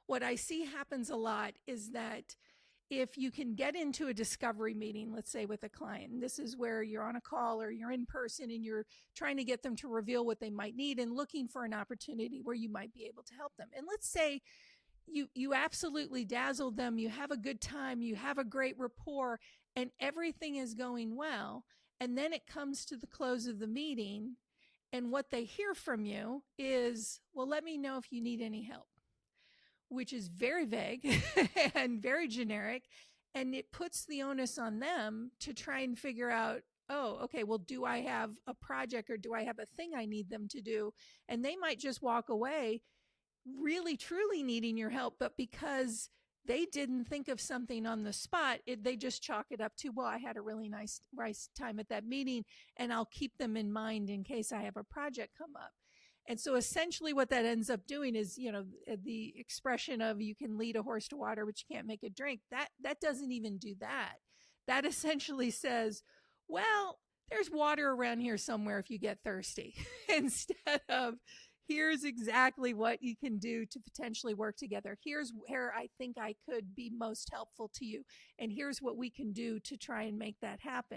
What I see happens a lot is that if you can get into a discovery meeting, let's say with a client, and this is where you're on a call or you're in person and you're trying to get them to reveal what they might need and looking for an opportunity where you might be able to help them. And let's say you absolutely dazzled them, you have a good time, you have a great rapport, and everything is going well. And then it comes to the close of the meeting, and what they hear from you is, well, let me know if you need any help, which is very vague and very generic. And it puts the onus on them to try and figure out, oh, okay, well, do I have a project or do I have a thing I need them to do? And they might just walk away really truly needing your help, but because they didn't think of something on the spot, they just chalk it up to, well, I had a really nice time at that meeting, and I'll keep them in mind in case I have a project come up. And so essentially what that ends up doing is, the expression of you can lead a horse to water, but you can't make it drink. That doesn't even do that. That essentially says, well, there's water around here somewhere if you get thirsty, instead of here's exactly what you can do to potentially work together. Here's where I think I could be most helpful to you. And here's what we can do to try and make that happen.